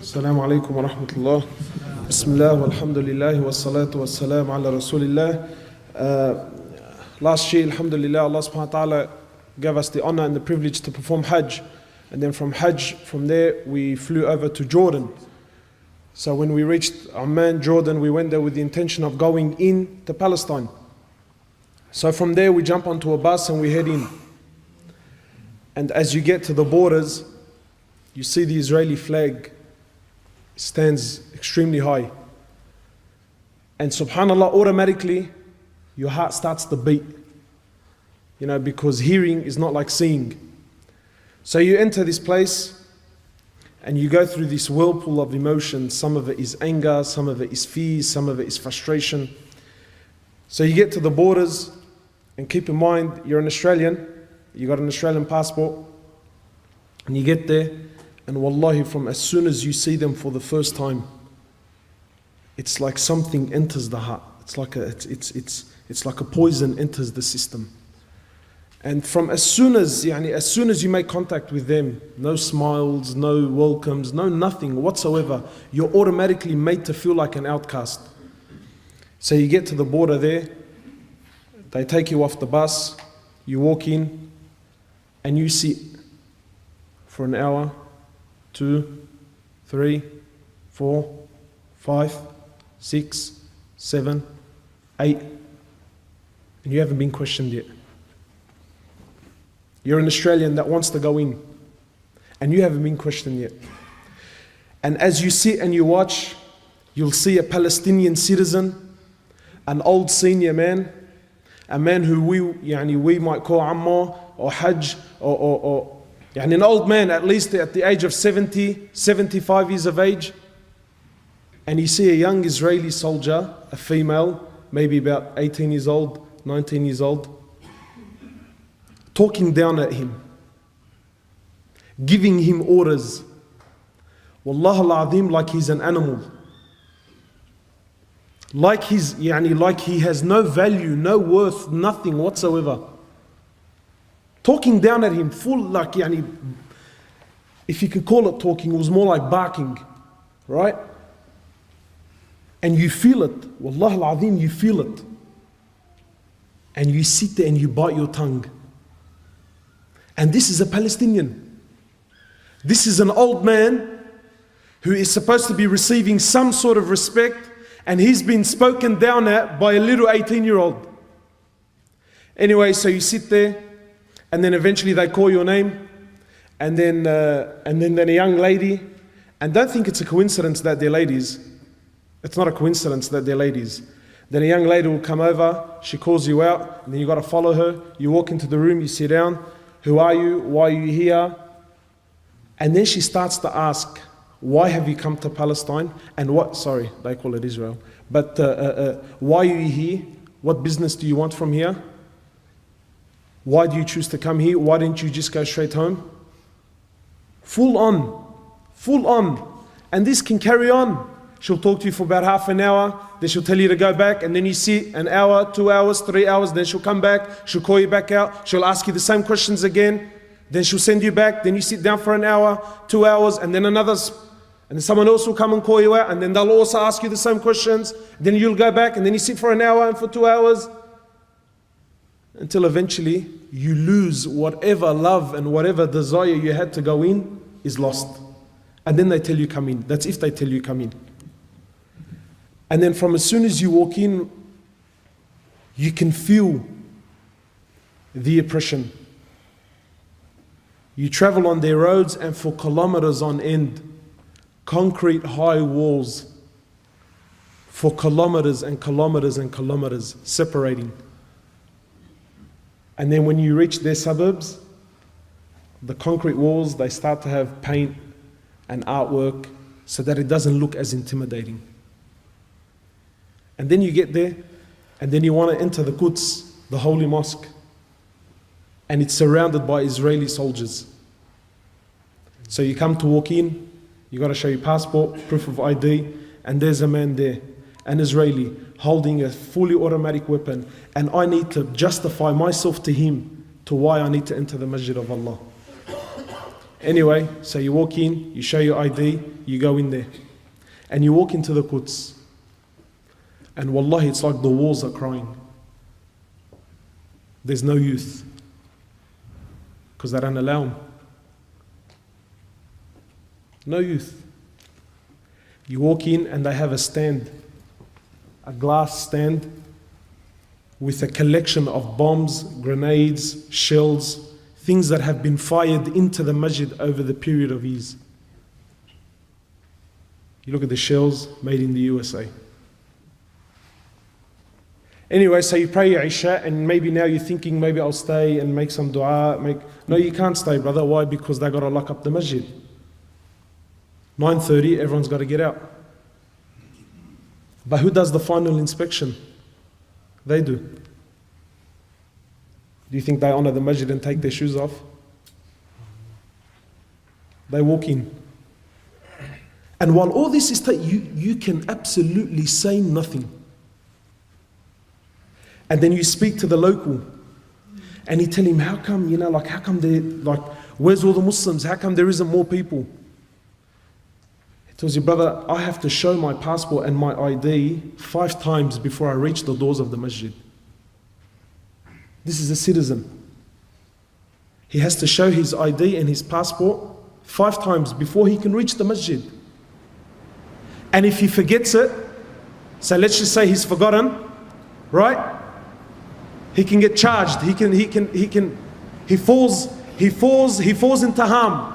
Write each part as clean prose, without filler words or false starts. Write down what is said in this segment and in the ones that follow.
Assalamu alaikum wa rahmatullah. Bismillah walhamdulillah wa salatu wa salam ala rasulillah. Last year, alhamdulillah, Allah subhanahu wa ta'ala gave us the honor and the privilege to perform Hajj. And then from there, we flew over to Jordan. So when we reached Amman, Jordan, we went there with the intention of going in to Palestine. So from there, we jump onto a bus and we head in. And as you get to the borders, you see the Israeli flag stands extremely high. And subhanAllah, automatically, your heart starts to beat. Because hearing is not like seeing. So you enter this place and you go through this whirlpool of emotions. Some of it is anger, some of it is fear, some of it is frustration. So you get to the borders, and keep in mind, you're an Australian, you got an Australian passport, and you get there, and wallahi, from as soon as you see them for the first time, it's like something enters the heart. It's like a poison enters the system. And from as soon as you make contact with them, no smiles, no welcomes, no nothing whatsoever, you're automatically made to feel like an outcast. So you get to the border there, they take you off the bus, you walk in, and you sit for an hour, 2, 3, 4, 5, 6, 7, 8, and you haven't been questioned yet. You're an Australian that wants to go in, and you haven't been questioned yet. And as you sit and you watch, you'll see a Palestinian citizen, an old senior man, a man who we might call Ammar or Hajj, or an old man, at least at the age of 70, 75 years of age. And you see a young Israeli soldier, a female, maybe about 18 years old, 19 years old, talking down at him, giving him orders. Wallah al-Azim, like he's an animal. Like he has no value, no worth, nothing whatsoever. Talking down at him, full if you could call it talking, it was more like barking, right? And you feel it, Wallah al-Azim, you feel it. And you sit there and you bite your tongue. And this is a Palestinian. This is an old man who is supposed to be receiving some sort of respect, and he's been spoken down at by a little 18-year-old. Anyway, so you sit there, and then eventually they call your name, and then a young lady, and don't think it's a coincidence that they're ladies. It's not a coincidence that they're ladies. Then a young lady will come over, she calls you out, and then you got to follow her. You walk into the room, you sit down. Who are you? Why are you here? And then she starts to ask, why have you come to Palestine? And they call it Israel. But why are you here? What business do you want from here? Why do you choose to come here? Why didn't you just go straight home? Full on. And this can carry on. She'll talk to you for about half an hour, then she'll tell you to go back, and then you sit an hour, 2 hours, 3 hours, then she'll come back, she'll call you back out, she'll ask you the same questions again, then she'll send you back, then you sit down for an hour, 2 hours, and then someone else will come and call you out, and then they'll also ask you the same questions, then you'll go back, and then you sit for an hour and for 2 hours, until eventually you lose whatever love and whatever desire you had to go in is lost. And then they tell you come in. That's if they tell you come in. And then from as soon as you walk in, you can feel the oppression. You travel on their roads, and for kilometers on end, concrete high walls for kilometers and kilometers and kilometers separating. And then when you reach their suburbs, the concrete walls, they start to have paint and artwork so that it doesn't look as intimidating. And then you get there, and then you want to enter the Quds, the holy mosque, and it's surrounded by Israeli soldiers. So you come to walk in, you got to show your passport, proof of ID, and there's a man there, an Israeli, holding a fully automatic weapon, and I need to justify myself to him to why I need to enter the Masjid of Allah. Anyway, so you walk in, you show your ID, you go in there. And you walk into the Quds. And wallahi, it's like the walls are crying. There's no youth. Because they don't allow them. No youth. You walk in and they have a stand. A glass stand with a collection of bombs, grenades, shells, things that have been fired into the masjid over the period of years. You look at the shells made in the USA. Anyway, so you pray your Isha and maybe now you're thinking maybe I'll stay and make some dua. No, you can't stay, brother. Why? Because they got to lock up the masjid. 9:30, everyone's got to get out. But who does the final inspection? They do. Do you think they honor the masjid and take their shoes off? They walk in. And while all this is you can absolutely say nothing. And then you speak to the local and you tell him, how come, how come where's all the Muslims? How come there isn't more people? He tells you, brother, I have to show my passport and my ID 5 times before I reach the doors of the masjid. This is a citizen. He has to show his ID and his passport 5 times before he can reach the masjid. And if he forgets it, so let's just say he's forgotten, right? He can get charged. He falls into harm.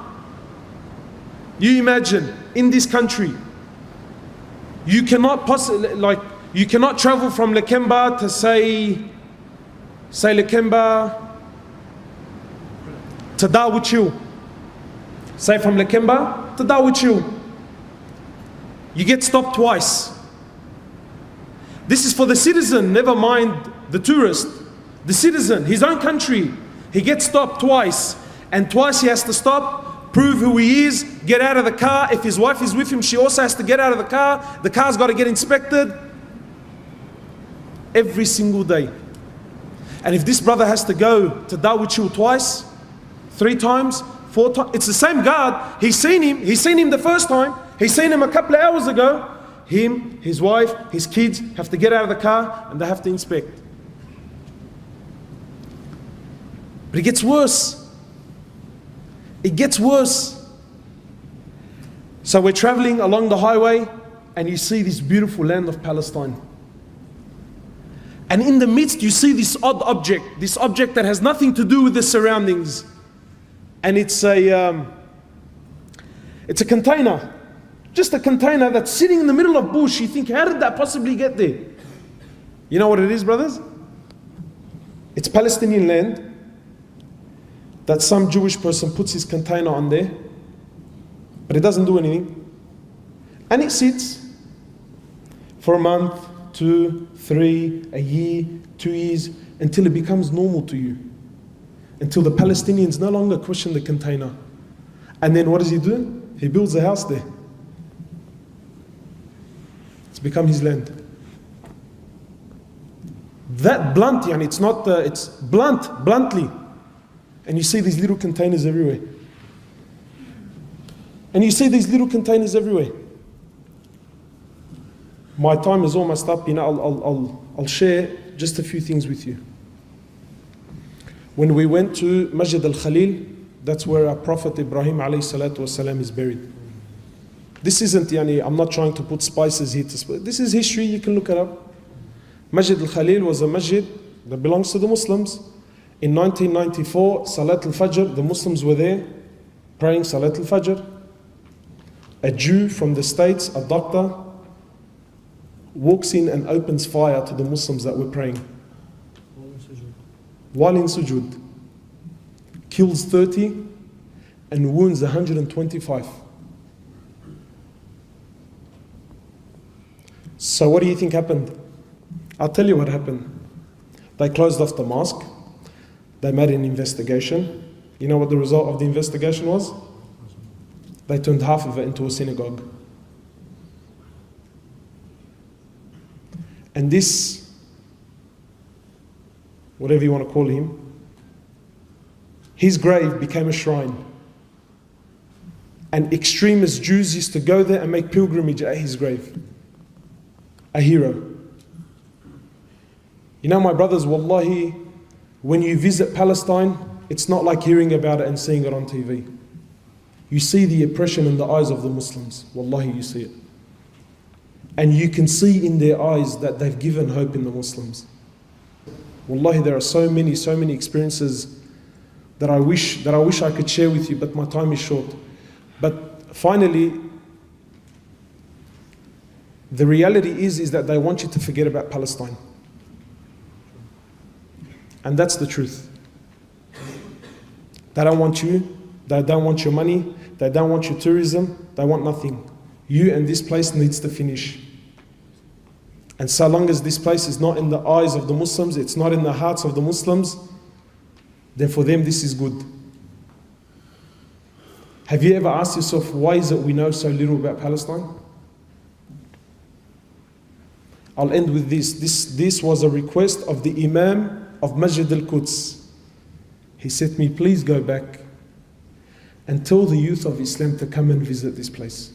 You imagine in this country, you cannot travel from Lakemba to say Lakemba to Darwich. Say from Lakemba to Darwich. You get stopped twice. This is for the citizen, never mind the tourist. The citizen, his own country, he gets stopped twice. And twice he has to stop, prove who he is, get out of the car. If his wife is with him, she also has to get out of the car. The car's got to get inspected. Every single day. And if this brother has to go to Darwich twice, 3 times, 4 times, it's the same guard. He's seen him the first time. He's seen him a couple of hours ago. Him, his wife, his kids have to get out of the car and they have to inspect. But it gets worse. It gets worse. So we're traveling along the highway and you see this beautiful land of Palestine. And in the midst you see this odd object, this object that has nothing to do with the surroundings. And it's a container. Just a container that's sitting in the middle of bush. You think, how did that possibly get there? You know what it is, brothers? It's Palestinian land that some Jewish person puts his container on there, but it doesn't do anything. And it sits for a month, 2, 3, a year, 2 years, until it becomes normal to you. Until the Palestinians no longer question the container. And then what does he do? He builds a house there. It's become his land. That blunt, it's not, it's bluntly. And you see these little containers everywhere. And you see these little containers everywhere. My time is almost up. I'll share just a few things with you. When we went to Masjid al-Khalil, that's where our Prophet Ibrahim alayhi salatu wasalam is buried. This isn't, I'm not trying to put spices here. This is history, you can look it up. Masjid al-Khalil was a masjid that belongs to the Muslims. In 1994, Salat al-Fajr, the Muslims were there praying Salat al-Fajr. A Jew from the States, a doctor, walks in and opens fire to the Muslims that were praying. While in sujood. Kills 30 and wounds 125. So what do you think happened? I'll tell you what happened. They closed off the mosque. They made an investigation. You know what the result of the investigation was? They turned half of it into a synagogue. And this, whatever you want to call him, his grave became a shrine. And extremist Jews used to go there and make pilgrimage at his grave. A hero. You know, my brothers, wallahi, when you visit Palestine, it's not like hearing about it and seeing it on TV. You see the oppression in the eyes of the Muslims. Wallahi, you see it. And you can see in their eyes that they've given hope in the Muslims. Wallahi, there are so many experiences that I wish I could share with you, but my time is short. But finally, the reality is that they want you to forget about Palestine. And that's the truth. They don't want you, they don't want your money, they don't want your tourism, they want nothing. You and this place needs to finish. And so long as this place is not in the eyes of the Muslims, it's not in the hearts of the Muslims, then for them this is good. Have you ever asked yourself, why is it we know so little about Palestine? I'll end with this. This was a request of the Imam of Masjid al-Quds. He said to me, please go back and tell the youth of Islam to come and visit this place.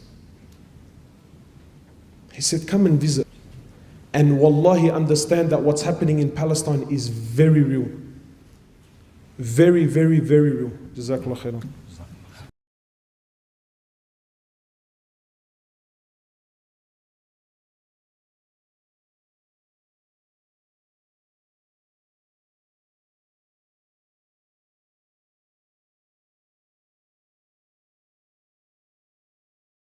He said, come and visit. And wallahi, understand that what's happening in Palestine is very real. Very, very, very real. Jazakallah khairan.